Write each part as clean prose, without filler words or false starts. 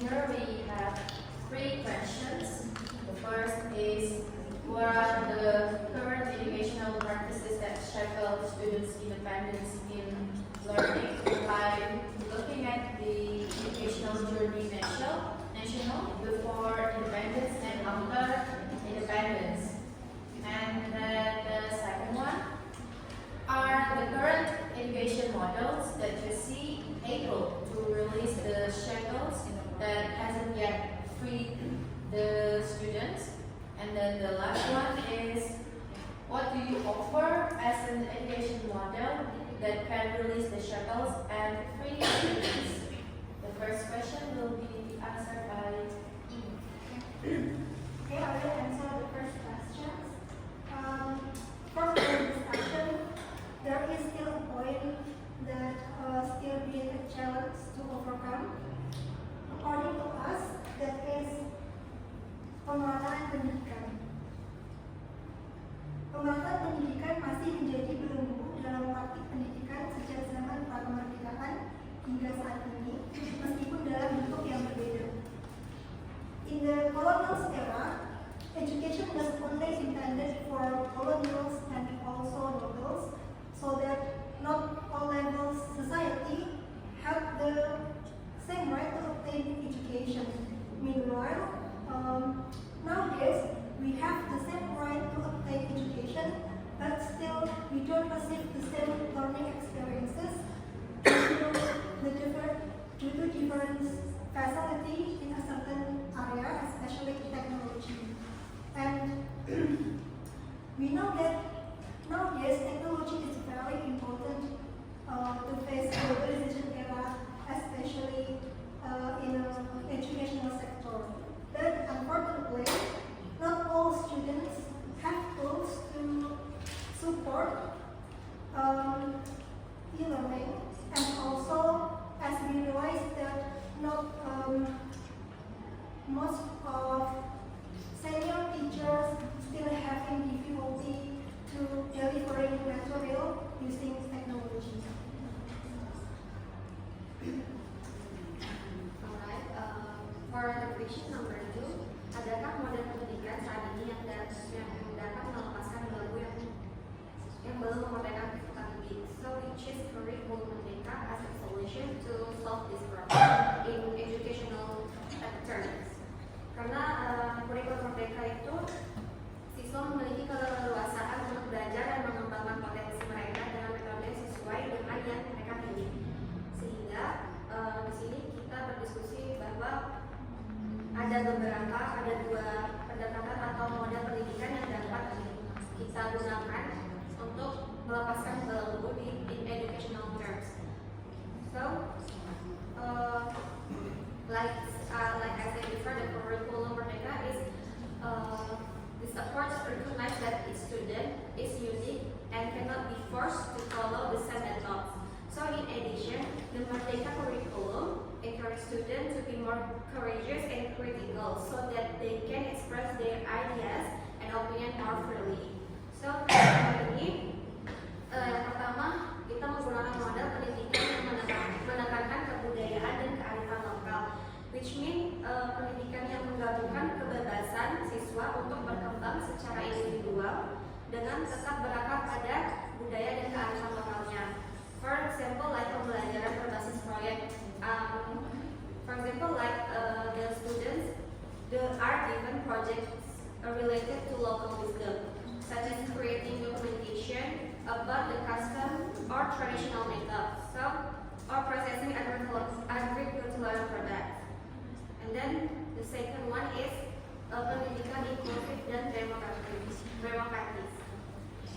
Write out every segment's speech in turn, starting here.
Here we have three questions. The first is, what are the current educational practices that shackle students' independence in learning? By looking at the educational journey national before independence and after independence. And then the second one, are the current education models that you see able to release the shackles that hasn't yet freed the students? And then the last one is, what do you offer as an education model that can release the shackles and free the students? The first question will be answered by Eve. Okay, I will answer the first questions. First, in the discussion, there is still a point that still being a challenge to overcome. According to us, that is pemerataan pendidikan. Pemerataan pendidikan masih menjadi belenggu dalam praktik pendidikan sejak zaman prakemerdekaan hingga saat ini, meskipun dalam bentuk yang berbeda. In the colonial era, education was only intended for colonials and also nobles, so that not all levels society have the same right to obtain education. Meanwhile, nowadays we have the same right to obtain education, but still we don't receive the same learning experiences due to different facilities in a certain area, especially technology. And we know that nowadays technology is very important to face globalization era, especially in the educational sector. But unfortunately, not all students have tools to support e-learning, and also as we realize that not most of senior teachers still having difficulty to delivering material using technology. Alright, for the question number 2, adakah model pendidikan saat ini yang dapat melepaskan belenggu yang belum memerdekakan kita didik? So we choose curriculum merdeka as a solution to solve this problem in educational terms. Karena kurikulum merdeka itu siswa memiliki keleluasaan untuk belajar dan mengembangkan potensi mereka dengan metode sesuai dengan yang mereka pilih. Sehingga di sini kita berdiskusi bahwa ada dua pendekatan atau model pendidikan yang dapat kita gunakan untuk melepaskan belenggu in educational terms. So, like I said before, the curriculum merdeka is this approach recognizes that each student is unique and cannot be forced to follow the same methods. So in addition, the Merdeka curriculum encourages students to be more courageous and critical so that they can express their ideas and opinion more freely. So hari ini yang pertama kita menggunakan model pendidikan yang menekankan kebudayaan dan kearifan lokal, which mean pendidikan yang menggabungkan kebebasan siswa untuk berkembang secara individual dengan tetap berakar pada budaya dan kearifan lokalnya. For example, like pembelajaran berbasis proyek. For example, like the students, are given projects related to local wisdom, such as creating documentation about the custom or traditional methods, or processing agricultural products. And then the second one is pendidikan inklusif dan demokratis.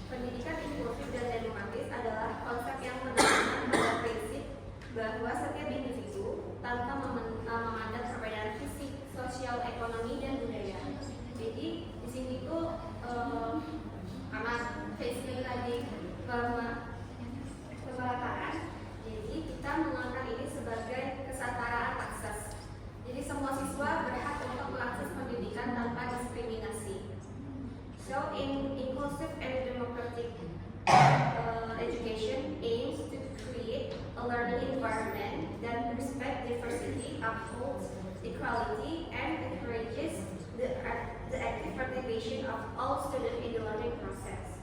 Pendidikan inklusif dan demokratis adalah konsep yang menekankan pada prinsip bahwa setiap individu tanpa memandang perbedaan fisik, sosial, ekonomi, dan budaya. Jadi di sini tuh karena sekali lagi kemerataan, jadi kita mengangkat ini sebagai kesetaraan akses. Jadi semua siswa berhak untuk mengakses pendidikan tanpa diskriminasi. So in inclusive and democratic education aims to create a learning environment that respects diversity, upholds equality, and encourages the active participation of all students in the learning process.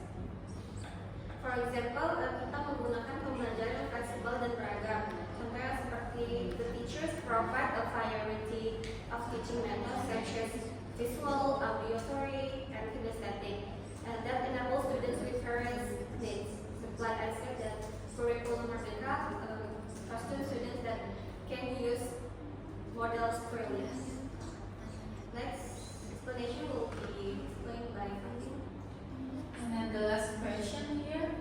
For example, kita menggunakan pembelajaran yang fleksibel dan beragam. Contohnya seperti the teachers provide a variety of teaching methods such as visual, auditory, and kinesthetic, and that enables students with various needs. Like I said, that curriculum Merdeka custom students that can use models freely. Next explanation will be explained by Fanny. And then the last question here,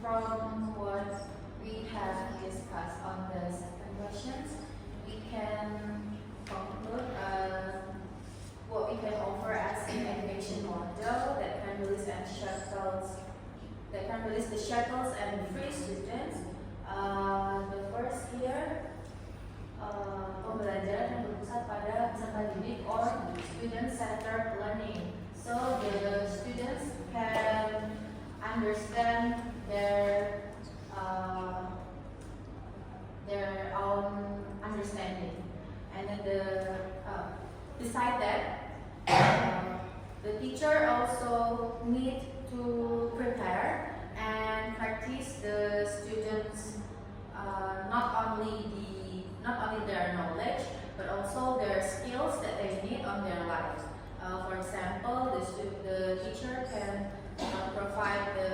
from what we have discussed on the second questions, we can conclude what we can offer as an education model that can release the shackles and free students. The first here, pembelajaran yang berpusat pada peserta didik or student-centered learning. So the students can understand their own understanding, and then beside that, the teacher also need to prepare and practice the students not only their knowledge but also their skills that they need on their lives. For example, the teacher can provide the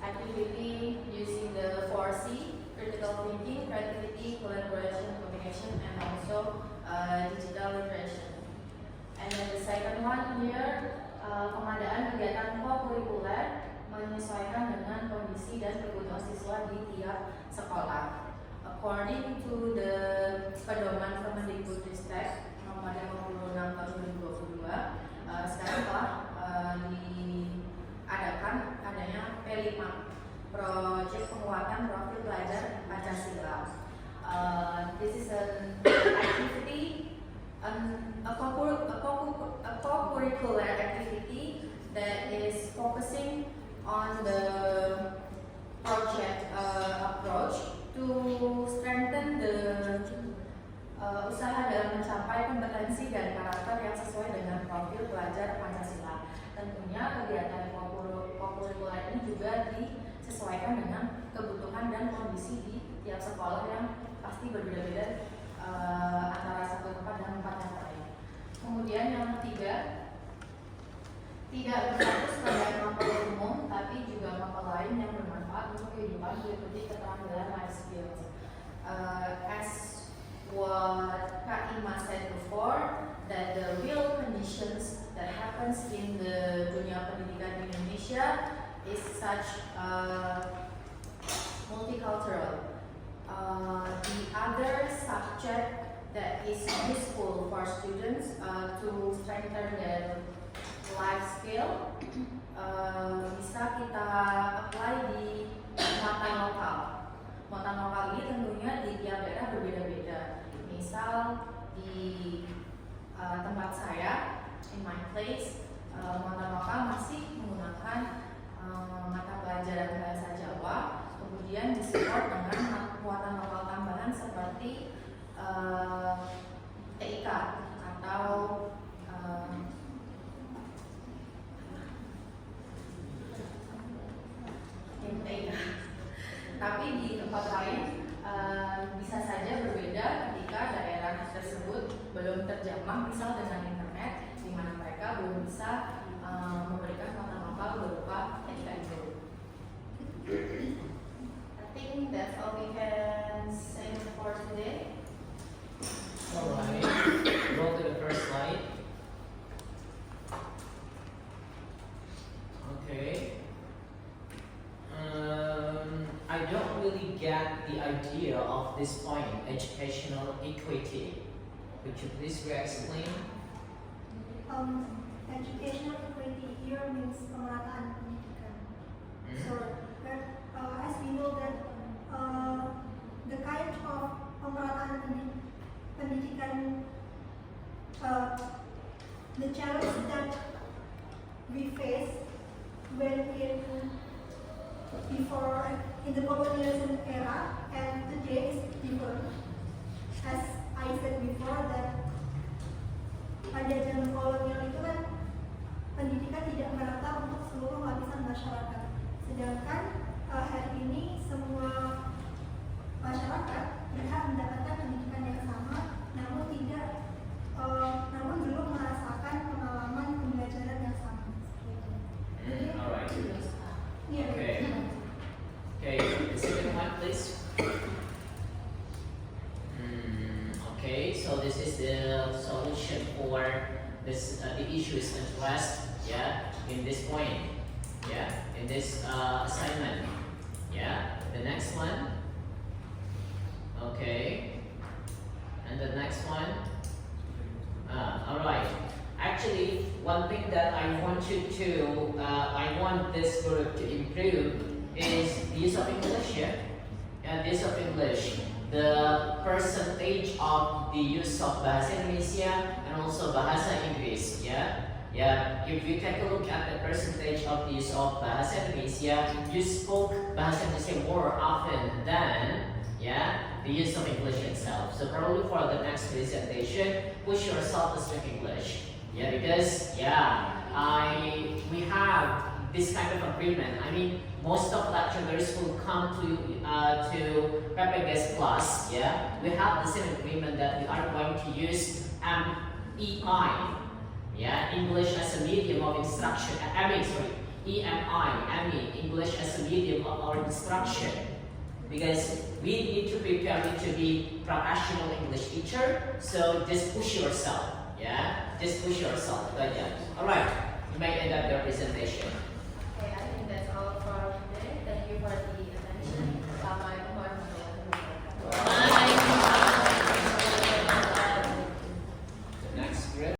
activity using the 4C: critical thinking, creativity, collaboration, communication, and also digital literacy. And then the second one here, pengadaan kegiatan co-kurikuler menyesuaikan dengan kondisi dan kebutuhan siswa di tiap sekolah. According to the pedoman Kemendikbudristek nomor 56 tahun 2022, sekarang telah diadakan adanya P5, Proyek Penguatan Profil Pelajar Pancasila. This is an activity, a co-curricular activity that is focusing on the project approach to strengthen the usaha dalam mencapai kompetensi dan karakter yang sesuai dengan profil pelajar Pancasila. Tentunya kegiatan co-curricular ini juga disesuaikan dengan kebutuhan dan kondisi di tiap sekolah yang pasti berbeda-beda antara satu tempat dan tempat yang lain. Kemudian yang ketiga, tidak berfokus pada mapel umum, tapi juga mapel lain yang bermanfaat untuk kehidupan meliputi keterampilan life skills. As what Kak Ima said before, that the real conditions that happens in the dunia pendidikan di Indonesia is such multicultural. The other subject that is useful for students to strengthen their life skill bisa kita apply di muatan lokal. Muatan lokal ini tentunya di tiap daerah berbeda-beda. Misal di tempat saya, in my place, muatan lokal masih menggunakan mata pelajaran bahasa Jawa, kemudian disupport dengan muatan lokal tambahan seperti TIK atau tapi di tempat lain bisa saja berbeda ketika daerah tersebut belum terjamah, misal dengan internet, di mana mereka belum bisa memberikan muatan lokal berupa TIK itu. I think that's all we can say for today. Alright, go to the first slide. Okay. I don't really get the idea of this point, educational equity. Could you please re-explain? Educational equity here means pemerataan pendidikan. So, as we know that the kind of pemerataan pendidikan, the challenge that we face when in the colonialism era and today is different. As I said before, Sedangkan hari ini semua masyarakat berhak mendapatkan pendidikan yang sama, namun belum merasakan pengalaman pembelajaran yang sama. Alright. Iya. Okay. Okay, the second one, please. Okay, so this is the solution for this the issues addressed, yeah, in this point, yeah, in this assignment, yeah. The next one, okay, and the next one, all right. Actually, one thing that I want you to, I want this group to improve is the use of English, yeah, the use of English. The percentage of the use of Bahasa Indonesia and also Bahasa Inggris, yeah. If you take a look at the percentage of the use of Bahasa Indonesia, you spoke Bahasa Indonesia more often than, the use of English itself. So probably for the next presentation, push yourself to speak English, because we have this kind of agreement. I mean, most of lecturers who come to PPGS Plus, we have the same agreement that we are going to use EI, English as a medium of instruction. EMI, English as a medium of our instruction, because we need to prepare you to be professional English teacher. So just push yourself, just push yourself. But all right, you may end up your presentation.